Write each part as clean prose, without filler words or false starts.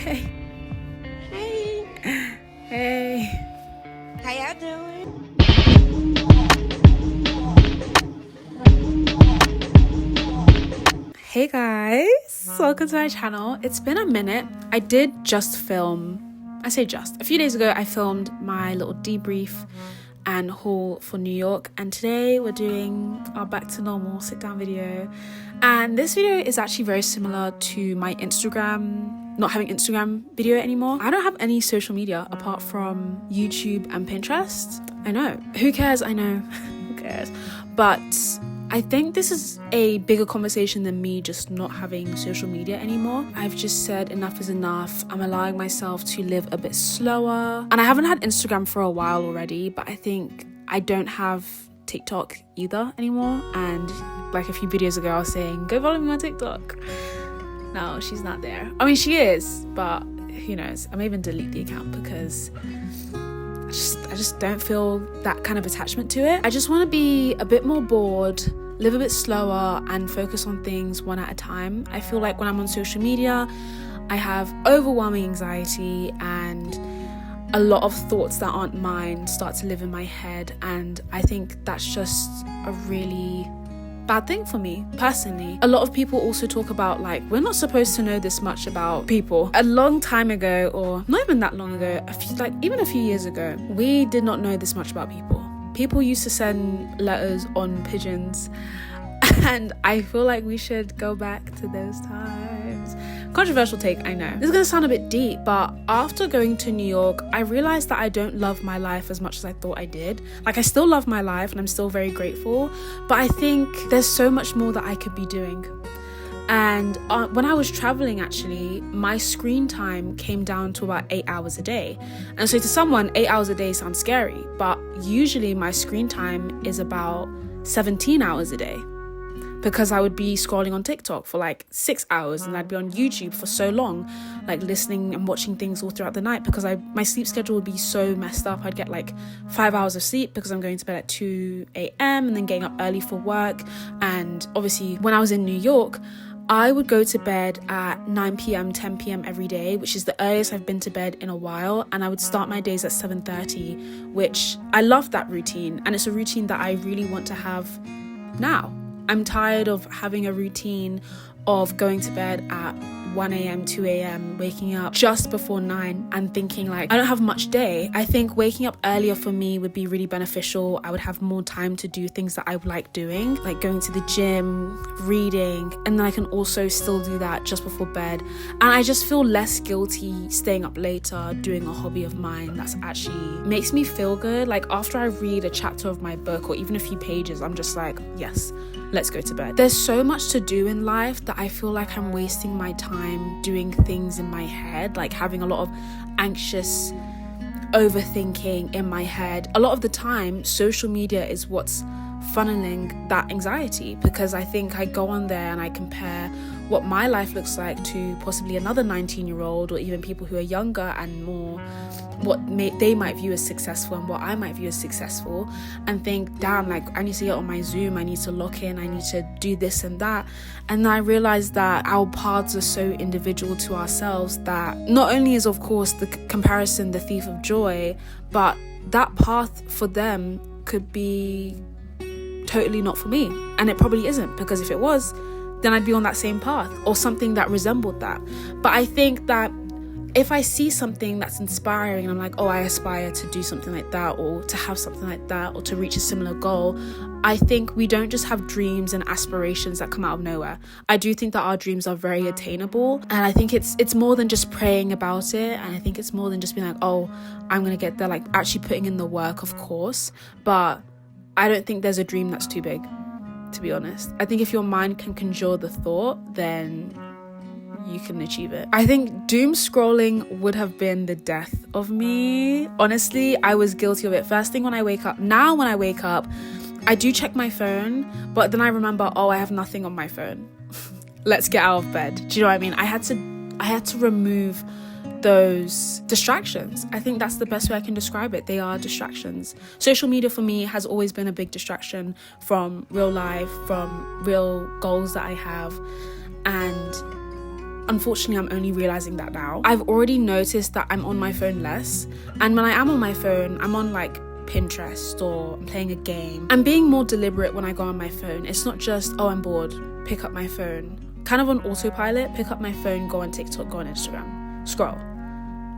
Hey. Hey. Hey. How y'all doing? Hey guys, welcome to my channel. It's been a minute. I did just film, a few days ago I filmed my little debrief and haul for New York, and today we're doing our back to normal sit down video. And this video is actually very similar to my Instagram, not having Instagram video anymore. I don't have any social media apart from YouTube and Pinterest. I know, who cares? I know, who cares? But I think this is a bigger conversation than me just not having social media anymore. I've just said enough is enough. I'm allowing myself to live a bit slower. And I haven't had Instagram for a while already, but I think I don't have TikTok either anymore. And like a few videos ago, I was saying, go follow me on TikTok. No, she's not there. I mean, she is, but who knows? I may even delete the account because I just don't feel that kind of attachment to it. I just want to be a bit more bored, live a bit slower, and focus on things one at a time. I feel like when I'm on social media, I have overwhelming anxiety and a lot of thoughts that aren't mine start to live in my head, and I think that's just a really bad thing for me personally. A lot of people also talk about like we're not supposed to know this much about people. A long time ago, or not even that long ago, even a few years ago, we did not know this much about people. People used to send letters on pigeons, and I feel like we should go back to those times. Controversial take, I know. This is gonna sound a bit deep, but after going to New York, I realized that I don't love my life as much as I thought I did. Like, I still love my life and I'm still very grateful, but I think there's so much more that I could be doing. And when I was traveling, actually, my screen time came down to about 8 hours a day. And so to someone, 8 hours a day sounds scary, but usually my screen time is about 17 hours a day, because I would be scrolling on TikTok for like 6 hours, and I'd be on YouTube for so long, like listening and watching things all throughout the night, because my sleep schedule would be so messed up. I'd get like 5 hours of sleep because I'm going to bed at 2 a.m. and then getting up early for work. And obviously when I was in New York, I would go to bed at 9 p.m, 10 p.m. every day, which is the earliest I've been to bed in a while. And I would start my days at 7:30, which I love that routine. And it's a routine that I really want to have now. I'm tired of having a routine of going to bed at 1 a.m, 2 a.m, waking up just before 9 and thinking like I don't have much day. I think waking up earlier for me would be really beneficial. I would have more time to do things that I would like doing, like going to the gym, reading, and then I can also still do that just before bed. And I just feel less guilty staying up later doing a hobby of mine that's actually makes me feel good. Like after I read a chapter of my book or even a few pages, I'm just like, yes, let's go to bed. There's so much to do in life that I feel like I'm wasting my time doing things in my head, like having a lot of anxious overthinking in my head. A lot of the time, social media is what's funneling that anxiety, because I think I go on there and I compare what my life looks like to possibly another 19-year-old or even people who are younger and more they might view as successful and what I might view as successful, and think, damn, like I need to get on my Zoom, I need to lock in, I need to do this and that. And then I realized that our paths are so individual to ourselves that not only is of course the comparison the thief of joy, but that path for them could be totally not for me, and it probably isn't, because if it was, then I'd be on that same path or something that resembled that. But I think that if I see something that's inspiring and I'm like, oh, I aspire to do something like that, or to have something like that, or to reach a similar goal, I think we don't just have dreams and aspirations that come out of nowhere. I do think that our dreams are very attainable, and I think it's more than just praying about it, and I think it's more than just being like, oh, I'm gonna get there, like actually putting in the work, of course. But I don't think there's a dream that's too big, to be honest. I think if your mind can conjure the thought, then you can achieve it. I think doom scrolling would have been the death of me. Honestly, I was guilty of it. First thing when I wake up, I do check my phone, but then I remember, oh, I have nothing on my phone. Let's get out of bed. Do you know what I mean? I had to remove those distractions. I think that's the best way I can describe it. They are distractions. Social media for me has always been a big distraction from real life, from real goals that I have. And unfortunately I'm only realizing that now. I've already noticed that I'm on my phone less, and when I am on my phone, I'm on like Pinterest or I'm playing a game. I'm being more deliberate when I go on my phone. It's not just, oh, I'm bored, pick up my phone. Kind of on autopilot, pick up my phone, go on TikTok, go on Instagram, scroll.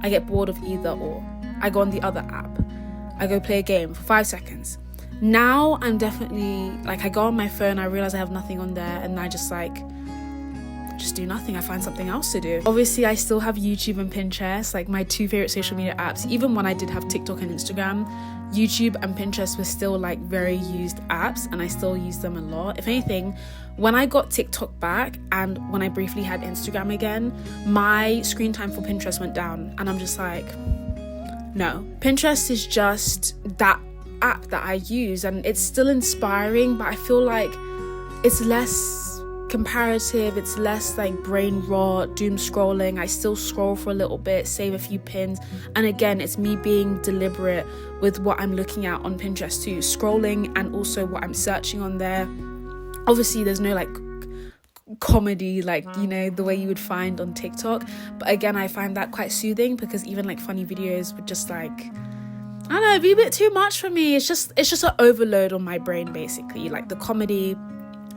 I get bored of either or. I go on the other app. I go play a game for 5 seconds. Now I'm definitely like, I go on my phone, I realize I have nothing on there, and I just do nothing. I find something else to do. Obviously, I still have YouTube and Pinterest, like my 2 favorite social media apps. Even when I did have TikTok and Instagram, YouTube and Pinterest were still like very used apps, and I still use them a lot. If anything, when I got TikTok back and when I briefly had Instagram again, my screen time for Pinterest went down, and I'm just like, no. Pinterest is just that app that I use, and it's still inspiring, but I feel like it's less comparative, it's less like brain rot, doom scrolling. I still scroll for a little bit, save a few pins, and again, it's me being deliberate with what I'm looking at on Pinterest too, scrolling, and also what I'm searching on there. Obviously there's no like comedy, like, you know, the way you would find on TikTok, but again, I find that quite soothing, because even like funny videos would just like, I don't know, be a bit too much for me. It's just an overload on my brain, basically. Like the comedy,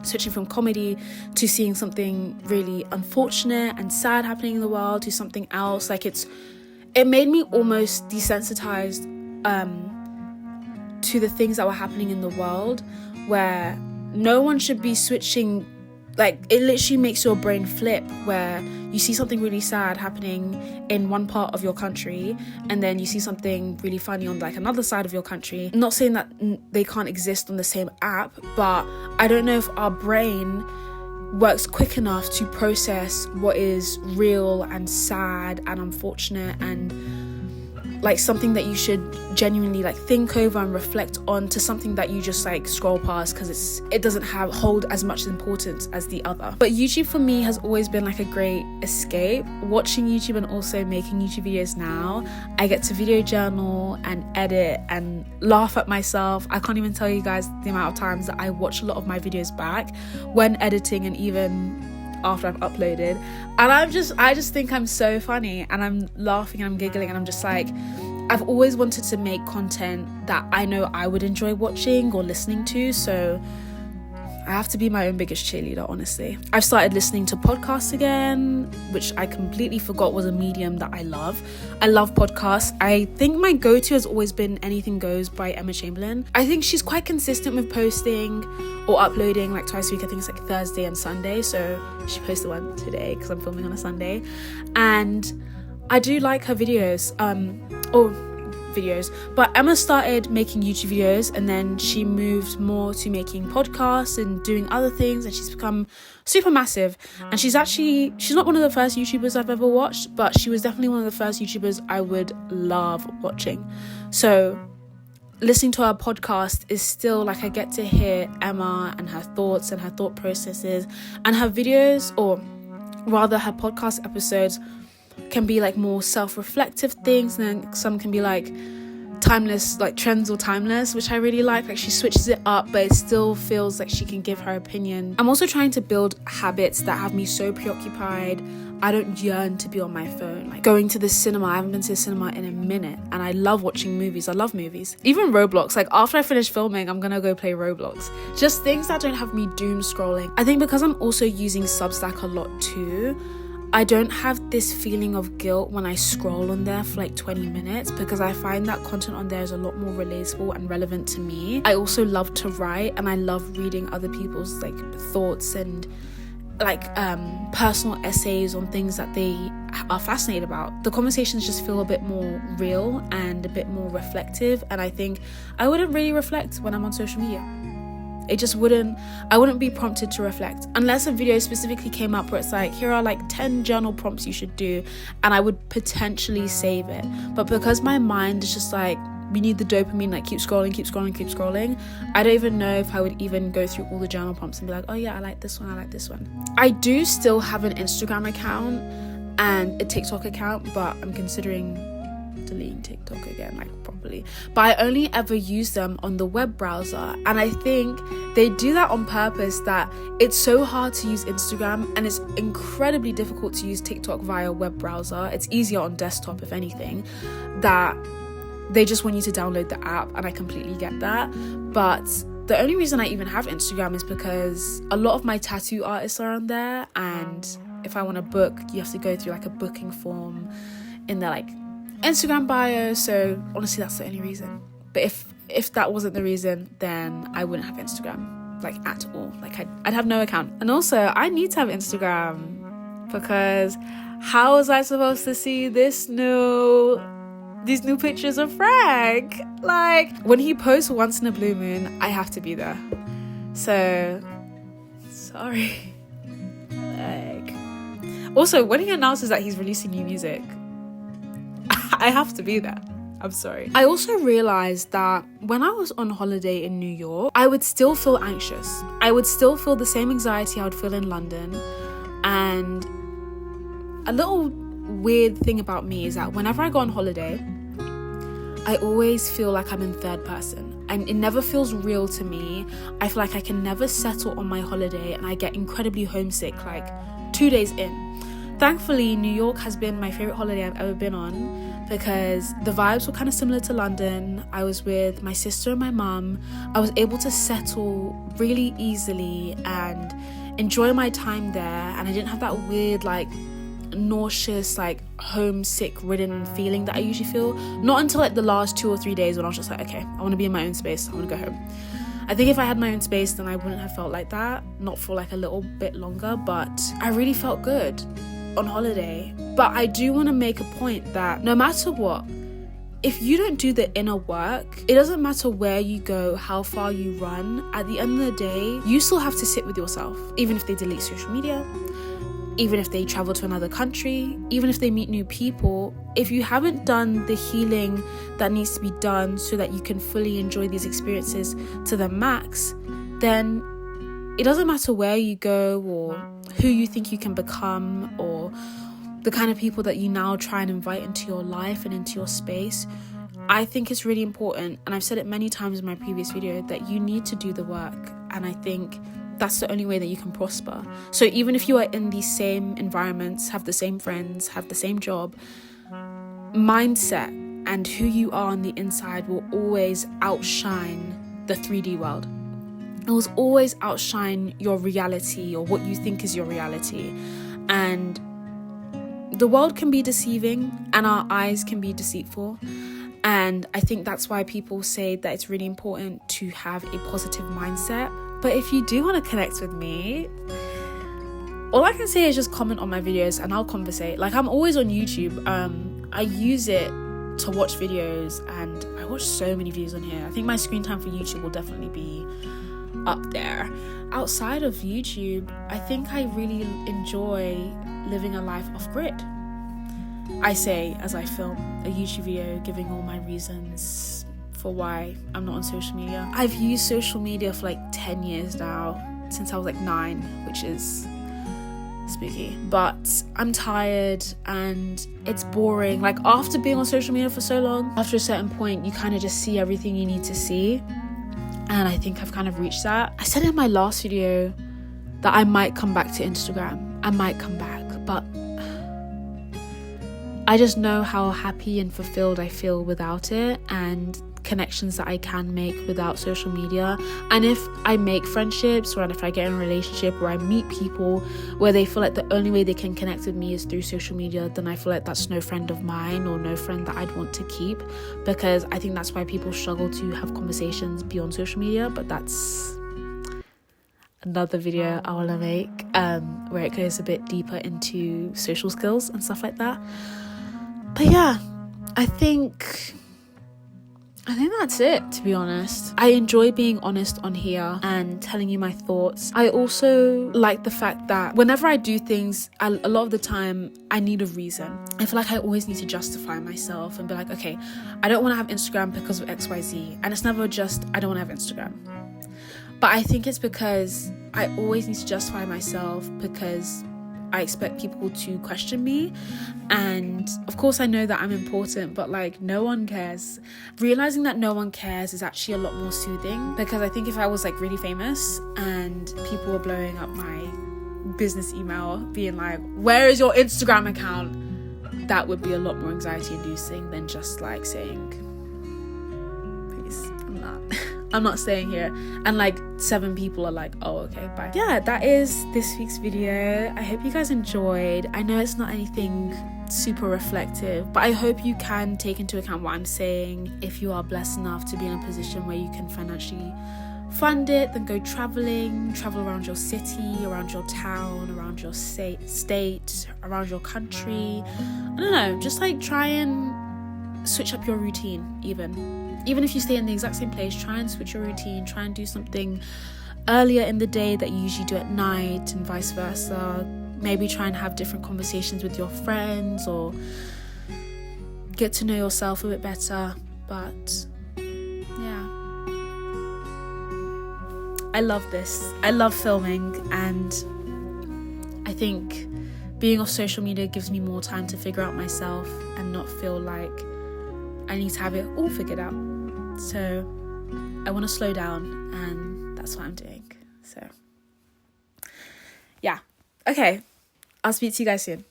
switching from comedy to seeing something really unfortunate and sad happening in the world to something else, like it made me almost desensitized to the things that were happening in the world, where no one should be switching. Like, it literally makes your brain flip, where you see something really sad happening in one part of your country, and then you see something really funny on like another side of your country. Not saying that they can't exist on the same app, but I don't know if our brain works quick enough to process what is real and sad and unfortunate and like something that you should genuinely like think over and reflect on, to something that you just like scroll past because it doesn't hold as much importance as the other. But YouTube for me has always been like a great escape. Watching YouTube and also making YouTube videos now, I get to video journal and edit and laugh at myself. I can't even tell you guys the amount of times that I watch a lot of my videos back when editing, and even after I've uploaded, and I just think I'm so funny, and I'm laughing and I'm giggling, and I'm just like, I've always wanted to make content that I know I would enjoy watching or listening to, so I have to be my own biggest cheerleader, honestly. I've started listening to podcasts again, which I completely forgot was a medium that I love. I love podcasts. I think my go-to has always been Anything Goes by Emma Chamberlain. I think she's quite consistent with posting or uploading like twice a week. I think it's like Thursday and Sunday, so she posted one today because I'm filming on a Sunday, and I do like her videos. But Emma started making YouTube videos, and then she moved more to making podcasts and doing other things, and she's become super massive. And she's not one of the first YouTubers I've ever watched, but she was definitely one of the first YouTubers I would love watching. So listening to her podcast is still like, I get to hear Emma and her thoughts and her thought processes, and her videos, or rather her podcast episodes, can be like more self-reflective things, and then some can be like timeless, like trends or timeless, which I really like she switches it up, but it still feels like she can give her opinion. I'm also trying to build habits that have me so preoccupied I don't yearn to be on my phone. Like going to the cinema, I haven't been to the cinema in a minute, and I love watching movies. I love movies. Even Roblox, like after I finish filming, I'm gonna go play Roblox. Just things that don't have me doom scrolling. I think because I'm also using Substack a lot too, I don't have this feeling of guilt when I scroll on there for like 20 minutes, because I find that content on there is a lot more relatable and relevant to me. I also love to write, and I love reading other people's like thoughts and like personal essays on things that they are fascinated about. The conversations just feel a bit more real and a bit more reflective, and I think I wouldn't really reflect when I'm on social media. I wouldn't be prompted to reflect unless a video specifically came up where it's like, here are like 10 journal prompts you should do, and I would potentially save it. But because my mind is just like, we need the dopamine, like keep scrolling, I don't even know if I would even go through all the journal prompts and be like, oh yeah, I like this one. I do still have an Instagram account and a TikTok account, but I'm considering deleting TikTok again, like Rambly, but I only ever use them on the web browser. And I think they do that on purpose, that it's so hard to use Instagram and it's incredibly difficult to use TikTok via web browser. It's easier on desktop, if anything, that they just want you to download the app, and I completely get that. But the only reason I even have Instagram is because a lot of my tattoo artists are on there, and if I want to book, you have to go through like a booking form in their like Instagram bio. So honestly, that's the only reason. But if that wasn't the reason, then I wouldn't have Instagram, like, at all. Like I'd have no account. And also, I need to have Instagram, because how was I supposed to see these new pictures of Frank? Like, when he posts once in a blue moon, I have to be there. So sorry. Like, also, when he announces that he's releasing new music, I have to be there. I'm sorry. I also realized that when I was on holiday in New York, I would still feel anxious. I would still feel the same anxiety I would feel in London. And a little weird thing about me is that whenever I go on holiday, I always feel like I'm in third person, and it never feels real to me. I feel like I can never settle on my holiday, and I get incredibly homesick like 2 days in. Thankfully, New York has been my favorite holiday I've ever been on, because the vibes were kind of similar to London. I was with my sister and my mum. I was able to settle really easily and enjoy my time there, and I didn't have that weird like nauseous, like homesick ridden feeling that I usually feel. Not until like the last 2 or 3 days, when I was just like, okay, I want to be in my own space, I want to go home. I think if I had my own space, then I wouldn't have felt like that, not for like a little bit longer. But I really felt good on holiday. But I do want to make a point that no matter what, if you don't do the inner work, it doesn't matter where you go, how far you run. At the end of the day, you still have to sit with yourself. Even if they delete social media, even if they travel to another country, even if they meet new people, if you haven't done the healing that needs to be done so that you can fully enjoy these experiences to the max, then it doesn't matter where you go or who you think you can become or the kind of people that you now try and invite into your life and into your space. I think it's really important, and I've said it many times in my previous video, that you need to do the work. And I think that's the only way that you can prosper. So even if you are in these same environments, have the same friends, have the same job, mindset and who you are on the inside will always outshine the 3D world. It will always outshine your reality, or what you think is your reality. And the world can be deceiving, and our eyes can be deceitful. And I think that's why people say that it's really important to have a positive mindset. But if you do want to connect with me, all I can say is just comment on my videos and I'll conversate. Like, I'm always on YouTube. I use it to watch videos, and I watch so many videos on here. I think my screen time for YouTube will definitely be up there. Outside of YouTube, I think I really enjoy living a life off grid. I say as I film a YouTube video giving all my reasons for why I'm not on social media. I've used social media for like 10 years now, since I was like 9, which is spooky. But I'm tired and it's boring. Like, after being on social media for so long, after a certain point, you kind of just see everything you need to see. And I think I've kind of reached that. I said in my last video that I might come back to Instagram. I might come back, but I just know how happy and fulfilled I feel without it, and connections that I can make without social media. And if I make friendships, or if I get in a relationship where I meet people where they feel like the only way they can connect with me is through social media, then I feel like that's no friend of mine, or no friend that I'd want to keep. Because I think that's why people struggle to have conversations beyond social media. But that's another video I want to make, where it goes a bit deeper into social skills and stuff like that. But yeah, I think that's it, to be honest. I enjoy being honest on here and telling you my thoughts. I also like the fact that whenever I do things, a lot of the time, I need a reason. I feel like I always need to justify myself and be like, okay, I don't want to have Instagram because of XYZ. And it's never just, I don't want to have Instagram. But I think it's because I always need to justify myself, because I expect people to question me. And of course I know that I'm important, but like no one cares. Realizing that no one cares is actually a lot more soothing, because I think if I was like really famous and people were blowing up my business email being like, where is your Instagram account, that would be a lot more anxiety inducing than just like saying, please, I'm not staying here, and like 7 people are like, oh okay, bye. Yeah, that is this week's video. I hope you guys enjoyed. I know it's not anything super reflective, but I hope you can take into account what I'm saying. If you are blessed enough to be in a position where you can financially fund it, then go travel around your city, around your town, around your state, around your country. I don't know, just like try and switch up your routine. Even if you stay in the exact same place, try and switch your routine. Try and do something earlier in the day that you usually do at night, and vice versa. Maybe try and have different conversations with your friends, or get to know yourself a bit better. But yeah, I love this. I love filming, and I think being off social media gives me more time to figure out myself and not feel like I need to have it all figured out. So I want to slow down, and that's what I'm doing. So yeah, okay, I'll speak to you guys soon.